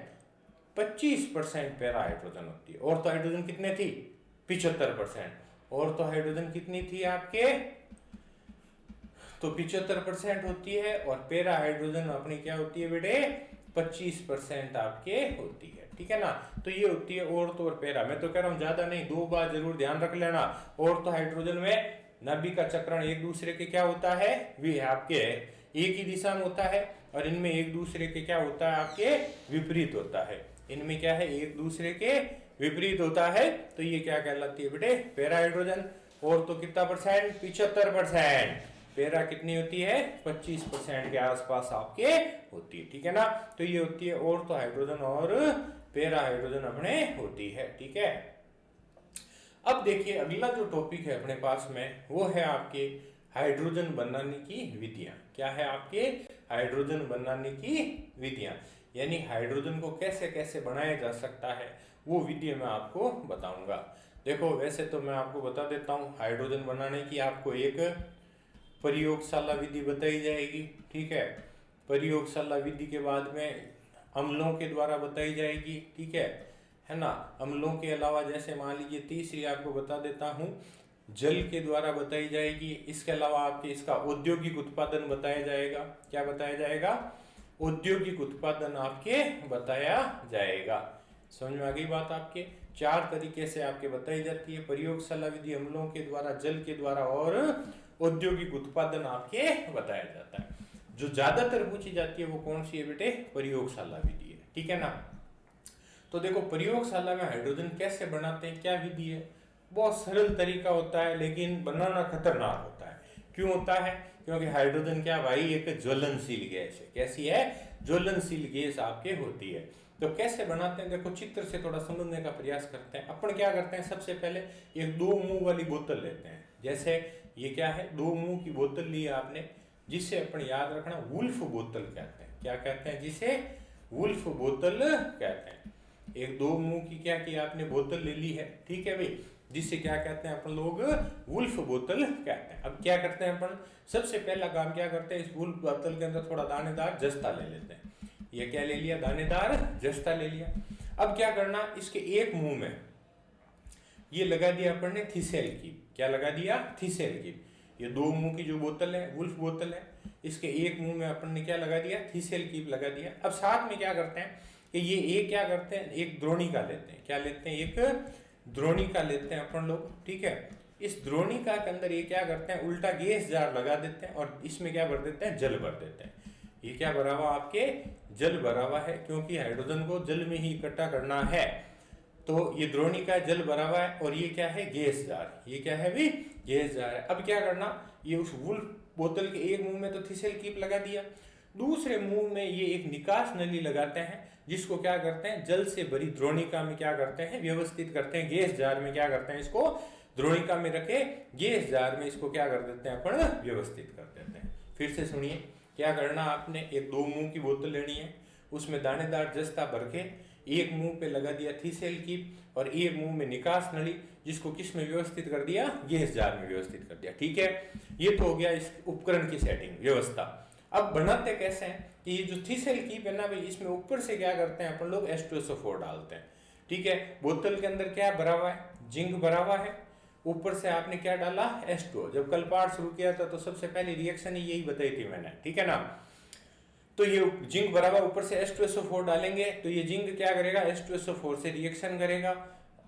25% पैरा हाइड्रोजन होती है। और तो हाइड्रोजन कितने थी, 75%। और तो हाइड्रोजन कितनी थी आपके, तो 75% होती है। और पैरा हाइड्रोजन अपनी क्या होती है बेटे, 25% आपके होती है। ठीक है ना, तो ये होती है और तो और पैरा। मैं तो कह रहा हूं ज्यादा नहीं, 2 बार जरूर ध्यान रख लेना। और तो हाइड्रोजन में नाभिक का चक्रण एक दूसरे के क्या होता है, वे आपके एक ही दिशा में होता है, और इनमें एक दूसरे के क्या होता है, आपके विपरीत होता है। इनमें क्या है, एक दूसरे के विपरीत होता है, तो ये क्या कहलाती है बेटे, पैरा हाइड्रोजन। और तो कितना %, 75%। पैरा कितनी होती है, 25% के आसपास आपके होती है। ठीक है ना, तो ये होती है और तो हाइड्रोजन और पैरा हाइड्रोजन अपने होती है। ठीक है, अब देखिए अगला जो टॉपिक है अपने पास में, वो है आपके हाइड्रोजन बनाने की विधियां। क्या है आपके, हाइड्रोजन बनाने की विधियां, यानी हाइड्रोजन को कैसे कैसे बनाया जा सकता है, वो विधि मैं आपको बताऊंगा। देखो वैसे तो मैं आपको बता देता हूँ, हाइड्रोजन बनाने की आपको एक प्रयोगशाला विधि बताई जाएगी। ठीक है, प्रयोगशाला विधि के बाद में अम्लों के द्वारा बताई जाएगी। ठीक है ना। अम्लों के अलावा जैसे मान लीजिए तीसरी आपको बता देता हूँ, जल के द्वारा बताई जाएगी। इसके अलावा आपके इसका औद्योगिक उत्पादन बताया जाएगा। क्या बताया जाएगा, औद्योगिक उत्पादन आपके बताया जाएगा। समझ में आ गई बात आपके। 4 तरीके से आपके बताई जाती है, प्रयोगशाला विधि, अम्लों के द्वारा, जल के द्वारा और औद्योगिक उत्पादन आपके बताया जाता है। जो ज्यादातर पूछी जाती है वो कौन सी है बेटे? प्रयोगशाला विधि है, ठीक है ना। तो देखो प्रयोगशाला में हाइड्रोजन कैसे बनाते हैं, क्या विधि है? बहुत सरल तरीका होता है, लेकिन बनाना खतरनाक होता है। क्यों होता है? क्योंकि हाइड्रोजन क्या भाई एक ज्वलनशील गैस है। कैसी है? ज्वलनशील गैस आपके होती है। तो कैसे बनाते हैं देखो चित्र से थोड़ा समझने का प्रयास करते हैं। अपन क्या करते हैं, सबसे पहले एक 2 मुंह वाली बोतल लेते हैं। जैसे ये क्या है, 2 मुंह की बोतल ली आपने, जिसे अपन याद रखना वुल्फ बोतल कहते हैं। क्या कहते हैं? जिसे वुल्फ बोतल कहते हैं। एक 2 मुंह की क्या की आपने बोतल ले ली है, ठीक है भाई, जिसे क्या कहते हैं अपन लोग? वुल्फ बोतल कहते हैं। अब क्या करते हैं अपन, सबसे पहला काम क्या करते हैं, इस वुल्फ बोतल के अंदर थोड़ा दानेदार जस्ता ले लेते हैं। ये क्या ले लिया? दानेदार जस्ता ले लिया। अब क्या करना, इसके एक मुंह में ये लगा दिया अपन ने थिसेल की। क्या लगा दिया? थिसेल की। ये 2 मुंह की जो बोतल है, वुल्फ बोतल है, इसके एक मुंह में अपन ने क्या लगा दिया? थिसेल की लगा दिया। अब साथ में क्या करते हैं कि ये एक क्या करते हैं, एक द्रोणिका लेते हैं। क्या लेते हैं? एक द्रोणिका लेते हैं अपन लोग, ठीक है। इस द्रोणिका के अंदर ये क्या करते हैं, उल्टा गैस जार लगा देते हैं और इसमें क्या भर देते हैं? जल भर देते हैं। ये क्या भरा हुआ? आपके जल भरा हुआ है, क्योंकि हाइड्रोजन को जल में ही इकट्ठा करना है। तो ये द्रोणिका जल भरा हुआ है और ये क्या है? Gas jar. ये क्या है भी? गैस जार है। अब क्या करना, ये उस वुल्फ बोतल के एक मुंह में तो थिसेल कीप लगा दिया, दूसरे मुंह में ये एक निकास नली लगाते हैं, जिसको क्या करते हैं? जल से भरी द्रोणिका में क्या करते हैं? व्यवस्थित करते हैं। गैस जार में क्या करते हैं? इसको द्रोणिका में रखे गैस जार में इसको क्या कर देते हैं अपन? व्यवस्थित कर देते हैं। फिर से सुनिए, क्या करना आपने, एक 2 मुंह की बोतल लेनी है, उसमें दानेदार जस्ता भर के एक मुंह पे लगा दिया थिसेल कीप और एक मुंह में निकास नली, जिसको किस में व्यवस्थित कर दिया? गैस जार में व्यवस्थित कर दिया, ठीक है। ये तो हो गया इस उपकरण की सेटिंग व्यवस्था। अब बनाते कैसे हैं कि ये जो थिसेल कीप है ना भाई, इसमें ऊपर से क्या करते हैं अपन लोग? H2SO4 डालते हैं, ठीक है। बोतल के अंदर क्या भरा हुआ है? जिंक भरा हुआ है। ऊपर से आपने क्या डाला? H2O। जब कल पाठ शुरू किया था तो सबसे पहली रिएक्शन ही यही बताई थी मैंने, ठीक है ना। तो ये जिंक भरा हुआ, ऊपर से H2SO4 डालेंगे तो ये जिंक क्या करेगा? H2SO4 से रिएक्शन करेगा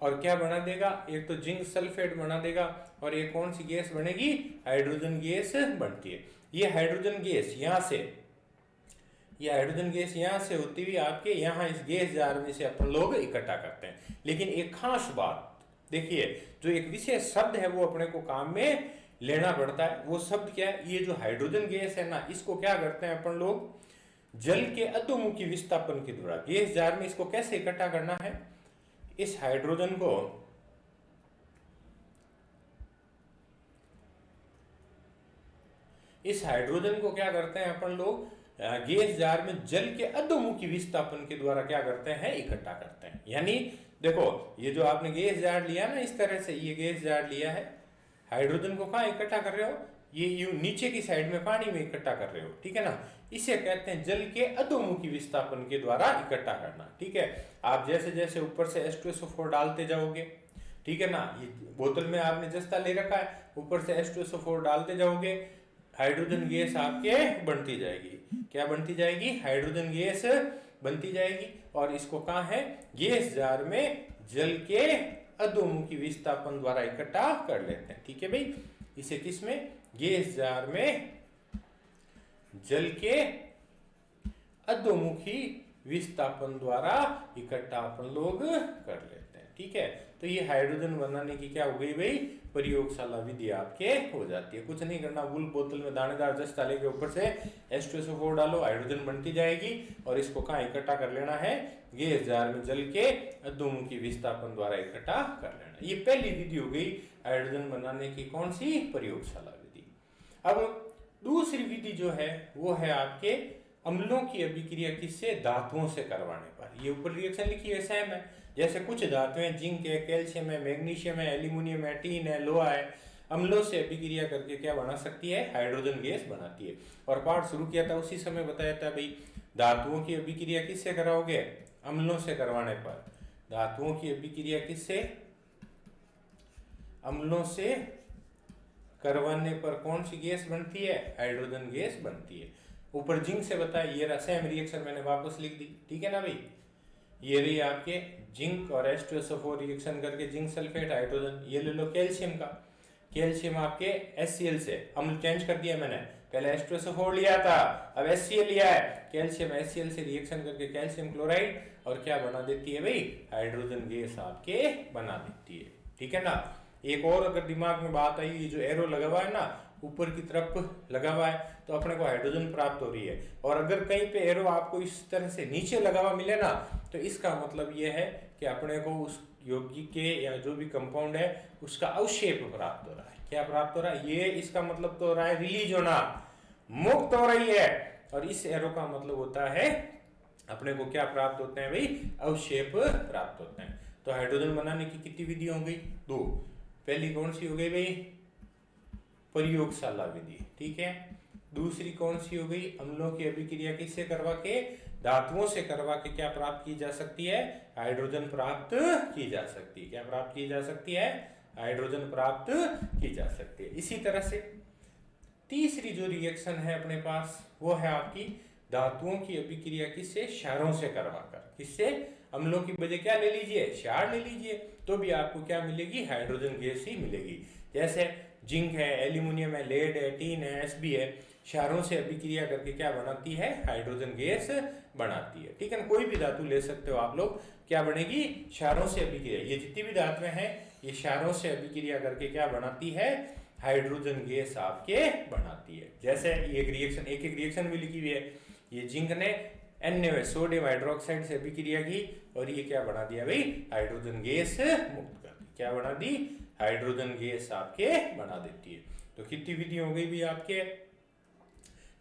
और क्या बना देगा? एक तो जिंक सल्फेट बना देगा और एक कौन सी गैस बनेगी? हाइड्रोजन गैस बनती है। ये हाइड्रोजन गैस यहाँ से, ये हाइड्रोजन गैस यहाँ से होती हुई आपके यहाँ इस गैस जार में से अपन लोग इकट्ठा करते हैं। लेकिन एक खास बात देखिए, जो एक विशेष शब्द है वो अपने को काम में लेना पड़ता है। वो शब्द क्या है? ये जो हाइड्रोजन गैस है ना, इसको क्या करते हैं अपन लोग? जल के अधोमुखी विस्थापन के द्वारा गैस जार में इसको कैसे इकट्ठा करना है? इस हाइड्रोजन को क्या करते हैं अपन लोग? गैस जार में जल के अधोमुखी विस्थापन के द्वारा क्या करते हैं? इकट्ठा करते हैं। यानी देखो, ये जो आपने गैस जार लिया ना, इस तरह से ये गैस जार लिया है, हाइड्रोजन को कहाँ इकट्ठा कर रहे हो? ये यूं नीचे की साइड में पानी में इकट्ठा कर रहे हो, ठीक है ना। इसे कहते हैं जल के अधोमुखी विस्थापन के द्वारा इकट्ठा करना, ठीक है। आप जैसे जैसे ऊपर से H2SO4 डालते जाओगे, ठीक है ना, ये बोतल में आपने जस्ता ले रखा है, ऊपर से H2SO4 डालते जाओगे, हाइड्रोजन गैस आपके बनती जाएगी। क्या बनती जाएगी? हाइड्रोजन गैस बनती जाएगी। और इसको कहाँ है? गैस जार में जल के अधोमुखी विस्थापन द्वारा इकट्ठा कर लेते हैं, ठीक है भाई। इसे किस में? गैस जार में जल के अधोमुखी विस्थापन द्वारा इकट्ठा अपन लोग कर लेते हैं, ठीक है। तो ये हाइड्रोजन बनाने की क्या हो गई भाई? प्रयोगशाला विधि आपके हो जाती है। कुछ नहीं करना, वुल्फ बोतल में दानेदार जस्ता लेके ऊपर से H2SO4 डालो, हाइड्रोजन बनती जाएगी और इसको कहाँ इकट्ठा कर लेना है? गैस जार में जल के अधोमुखी विस्थापन द्वारा इकट्ठा कर लेना। ये पहली विधि हो गई हाइड्रोजन बनाने की, कौन सी? प्रयोगशाला विधि। अब दूसरी विधि जो है वो है आपके अम्लों की अभिक्रिया किससे? धातुओं से करवाने पर। ये ऊपर रिएक्शन लिखी है सेम है। जैसे कुछ धातुएं जिंक है, कैल्शियम है, मैग्नीशियम है, एल्यूमिनियम है, टीन है, लोहा है, अम्लों से अभिक्रिया करके क्या बना सकती है? हाइड्रोजन गैस बनाती है। और पाठ शुरू किया था उसी समय बताया था भाई, धातुओं की अभिक्रिया किससे कराओगे? अम्लों से करवाने पर। धातुओं की अभिक्रिया किससे? अम्लों से करवाने पर कौन सी गैस बनती है? हाइड्रोजन गैस बनती है। ऊपर जिंक से बताया, ये सेम रिएक्शन मैंने वापस लिख दी, ठीक है ना भाई। ये रही आपके जिंक और H2SO4 रिएक्शन करके जिंक सल्फेट हाइड्रोजन। ये ले लो कैल्शियम का, कैल्शियम आपके HCl से अम्ल चेंज कर दिया मैंने, पहले H2SO4 लिया था, अब HCl लिया है, कैल्शियम HCl से रिएक्शन करके कैल्शियम क्लोराइड और क्या बना देती है भाई, हाइड्रोजन गैस आपके बना देती है। ठीक है ना। एक और अगर दिमाग में बात आई, ये जो एरो लगा हुआ है ना ऊपर की तरफ लगा हुआ है, तो अपने को हाइड्रोजन प्राप्त हो रही है। और अगर कहीं पे एरो आपको इस तरह से नीचे लगा हुआ मिले ना, तो इसका मतलब ये है कि अपने को उस यौगिक के या जो भी कंपाउंड है उसका अवशेप प्राप्त हो रहा है। क्या प्राप्त हो रहा है, ये इसका मतलब तो हो रहा है रिलीज होना, मुक्त हो रही है। और इस एरो का मतलब होता है अपने को क्या प्राप्त होते हैं भाई, अवशेप प्राप्त होते हैं। तो हाइड्रोजन बनाने की कितनी विधि हो गई, 2। पहली कौन सी हो गई भाई, प्रयोगशाला विधि। ठीक है। दूसरी कौन सी हो गई, अम्लों की अभिक्रिया किससे करवा के, धातुओं से करवा के क्या प्राप्त की जा सकती है, हाइड्रोजन प्राप्त की जा सकती है। क्या प्राप्त की जा सकती है, हाइड्रोजन प्राप्त की जा सकती है। इसी तरह से तीसरी जो रिएक्शन है अपने पास वो है आपकी धातुओं की अभिक्रिया किससे, क्षारों से करवाकर। किससे, अम्लों की बजाय क्या ले लीजिए, क्षार ले लीजिए, तो भी आपको क्या मिलेगी, हाइड्रोजन गैस ही मिलेगी। जैसे जिंक है, एल्यूमिनियम है, लेड है, टीन है, एसबी है, क्षारों से अभिक्रिया करके क्या बनाती है, हाइड्रोजन गैस बनाती है। ठीक है ना। कोई भी धातु ले सकते हो आप लोग, क्या बनेगी, क्षारों से अभिक्रिया। ये जितनी भी धातुएं हैं ये क्षारों से अभिक्रिया करके क्या बनाती है, हाइड्रोजन गैस आपके बनाती है। जैसे एक रिएक्शन, एक रिएक्शन भी लिखी हुई है, ये जिंक ने Na सोडियम हाइड्रोक्साइड से अभिक्रिया की और ये क्या बना दिया भाई, हाइड्रोजन गैस मुक्त कर दी। क्या बना दी, हाइड्रोजन गैस आपके बना देती है। तो कितनी विधि हो गई भी आपके,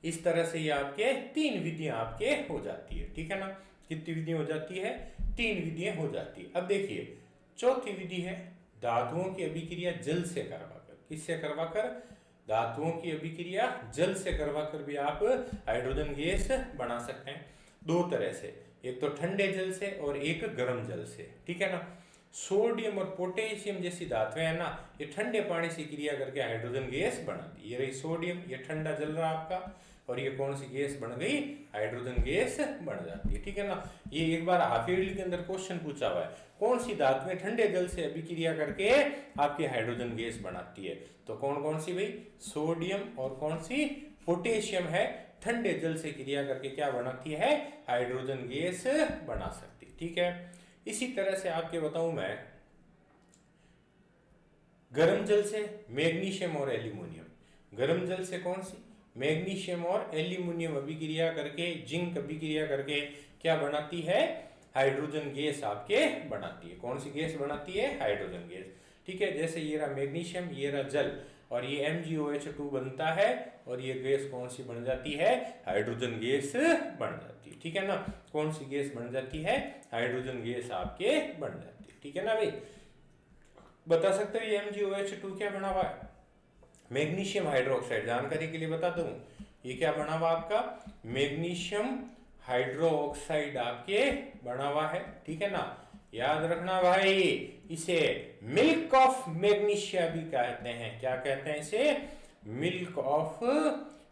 इस तरह से ये आपके 3 विधियां आपके हो जाती है। ठीक है ना। कितनी विधियां हो जाती है, 3 विधियां हो जाती है। अब देखिए चौथी विधि है धातुओं की अभिक्रिया जल से करवाकर। किससे करवाकर, धातुओं की अभिक्रिया जल से करवाकर भी आप हाइड्रोजन गैस बना सकते हैं। 2 तरह से, एक तो ठंडे जल से और एक गर्म जल से। ठीक है ना। सोडियम और पोटेशियम जैसी धातुएं है ना, ये ठंडे पानी से क्रिया करके हाइड्रोजन गैस बनाती है। ये रही सोडियम, ये ठंडा जल रहा आपका, और ये कौन सी गैस बन गई, हाइड्रोजन गैस बन जाती है। ठीक है ना। ये एक बार हाफ ईयरली के अंदर क्वेश्चन पूछा हुआ है, कौन सी धातुएं ठंडे जल से अभिक्रिया करके आपकी हाइड्रोजन गैस बनाती है। तो कौन कौन सी भाई, सोडियम और कौन सी, पोटेशियम है, ठंडे जल से क्रिया करके क्या बनाती है, हाइड्रोजन गैस बना सकती। ठीक है। इसी तरह से आपके बताऊं मैं, गर्म जल से मैग्नीशियम और एल्यूमिनियम। गर्म जल से कौन सी, मैग्नीशियम और एल्यूमिनियम अभिक्रिया करके, जिंक अभिक्रिया करके क्या बनाती है, हाइड्रोजन गैस आपके बनाती है। कौन सी गैस बनाती है, हाइड्रोजन गैस। ठीक है। जैसे ये रहा मैग्नीशियम, ये रहा जल, और ये MgOH2 बनता है और ये गैस कौन सी बन जाती है, हाइड्रोजन गैस बन जाती है। ठीक है ना। कौन सी गैस बन जाती है, हाइड्रोजन गैस आपके बन जाती है। ठीक है ना भाई। बता सकते हो ये MgOH2 क्या बना हुआ है, मैग्नीशियम हाइड्रोक्साइड। जानकारी के लिए बता दूं, ये क्या बना हुआ आपका, मैग्नीशियम हाइड्रोक्साइड आपके बना हुआ है। ठीक है ना। याद रखना भाई, इसे मिल्क ऑफ मैग्नीशिया भी कहते हैं। क्या कहते हैं इसे, मिल्क ऑफ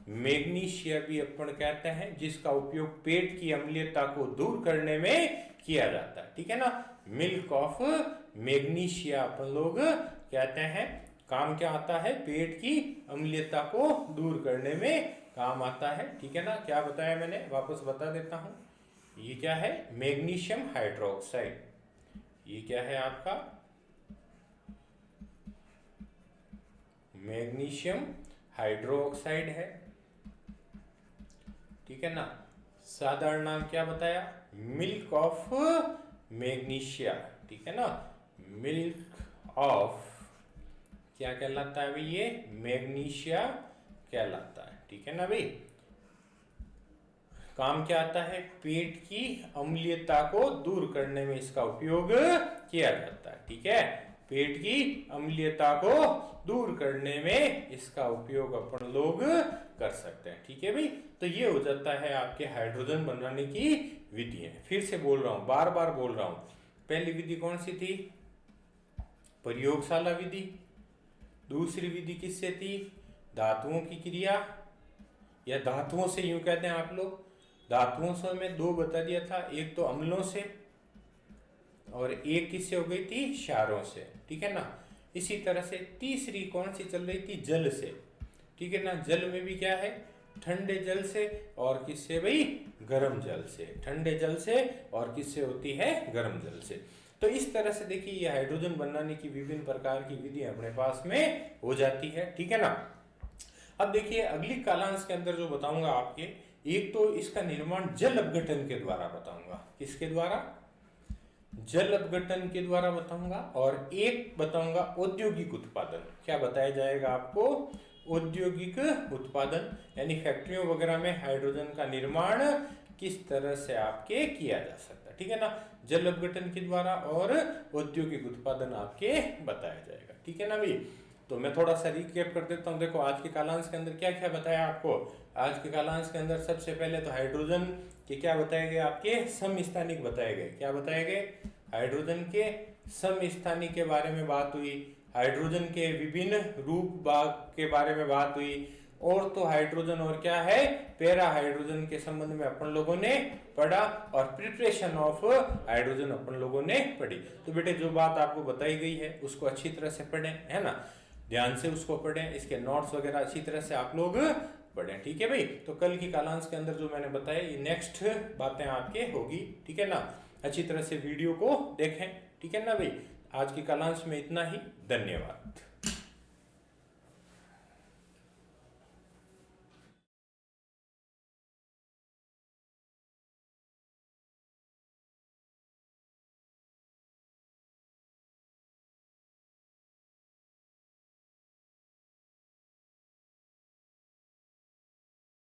मैग्नीशिया भी अपन कहते हैं, जिसका उपयोग पेट की अम्लीयता को दूर करने में किया जाता है। ठीक है ना। मिल्क ऑफ मैग्नीशिया अपन लोग कहते हैं, काम क्या आता है, पेट की अम्लीयता को दूर करने में काम आता है। ठीक है ना। क्या बताया मैंने, वापस बता देता हूं, ये क्या है, मैग्नीशियम हाइड्रोक्साइड। ये क्या है आपका, मैग्नीशियम हाइड्रोक्साइड है। ठीक है ना। साधारण नाम क्या बताया, मिल्क ऑफ मैग्नीशिया। ठीक है ना। मिल्क ऑफ क्या कहलाता है भाई, ये मैग्नीशिया कहलाता है। ठीक है ना भाई। काम क्या आता है, पेट की अम्लीयता को दूर करने में इसका उपयोग किया जाता है। ठीक है। पेट की अम्लीयता को दूर करने में इसका उपयोग अपन लोग कर सकते हैं। ठीक है भाई। तो ये हो जाता है आपके हाइड्रोजन बनाने की विधियां। फिर से बोल रहा हूं, बार बार बोल रहा हूं। पहली विधि कौन सी थी, प्रयोगशाला विधि। दूसरी विधि किससे थी, धातुओं की क्रिया, या धातुओं से यूं कहते हैं आप लोग। धातुओं से मैं 2 बता दिया था, एक तो अम्लों से और एक किससे हो गई थी, क्षारों से। ठीक है ना। इसी तरह से तीसरी कौन सी चल रही थी, जल से। ठीक है ना। जल में भी क्या है, ठंडे जल से और किससे भाई, गर्म जल से। ठंडे जल से और किससे होती है, गर्म जल से। तो इस तरह से देखिए ये हाइड्रोजन बनाने की विभिन्न प्रकार की विधियां अपने पास में हो जाती है, ठीक है ना। अब देखिए अगली कालांश के अंदर जो बताऊंगा आपके, एक तो इसका निर्माण जल अपघटन के द्वारा बताऊंगा। किसके द्वारा, जल अपघटन के द्वारा बताऊंगा। और एक बताऊंगा औद्योगिक उत्पादन। क्या बताया जाएगा आपको, औद्योगिक उत्पादन, यानी फैक्ट्रियों वगैरह में हाइड्रोजन का निर्माण किस तरह से आपके किया जा सकता है, ठीक है ना। जल अपघटन के द्वारा और औद्योगिक उत्पादन आपके बताया जाएगा, ठीक है ना भाई। तो मैं थोड़ा सा रिकैप कर देता हूँ। देखो आज के कालांश के अंदर क्या क्या बताया आपको। आज के कालांश के अंदर सबसे पहले तो हाइड्रोजन के क्या बताए गए, आपके समस्थानिक बताए गए। क्या बताए गए, हाइड्रोजन के समस्थानिक के बारे में बात हुई। हाइड्रोजन के विभिन्न रूप के बारे में बात हुई। और तो हाइड्रोजन और क्या है, पैरा हाइड्रोजन के संबंध में अपन लोगों ने पढ़ा। और प्रिपरेशन ऑफ हाइड्रोजन अपन लोगों ने पढ़ी। तो बेटे जो बात आपको बताई गई है उसको अच्छी तरह से पढ़ें, है ना, ध्यान से उसको पढ़ें। इसके नोट्स वगैरह अच्छी तरह से आप लोग पढ़ें, ठीक है भाई। तो कल की कालांश के अंदर जो मैंने बताया ये नेक्स्ट बातें आपके होगी, ठीक है ना। अच्छी तरह से वीडियो को देखें, ठीक है ना भाई। आज की कालांश में इतना ही, धन्यवाद।